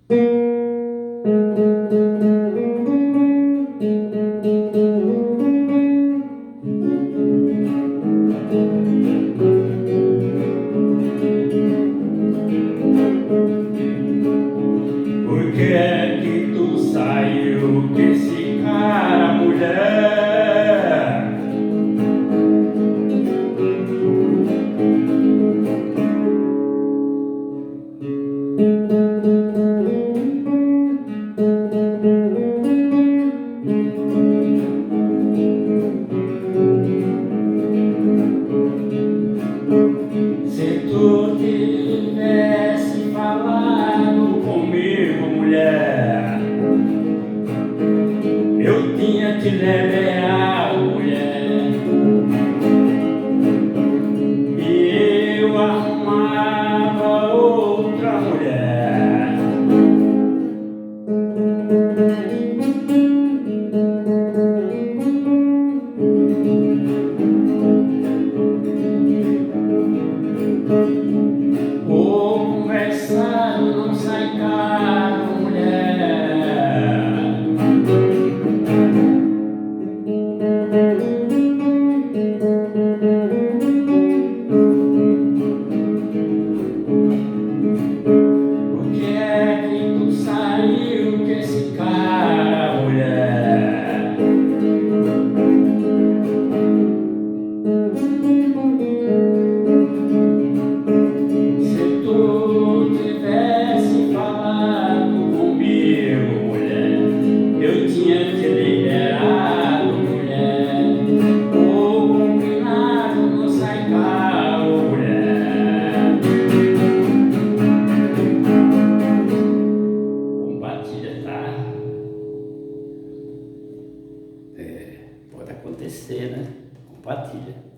Por que é que tu saiu com esse cara, mulher? Se tu tivesse falado comigo, mulher, eu tinha te liberado, mulher, e eu arrumava outra mulher. O conversado não sai caro, mulher. Por que é que tu saiu com esse cara, mulher? Se tu tivesse falado comigo, mulher, eu tinha te liberado, mulher. O combinado não sai caro, mulher. Compartilha, tá? Pode acontecer, né? Compartilha.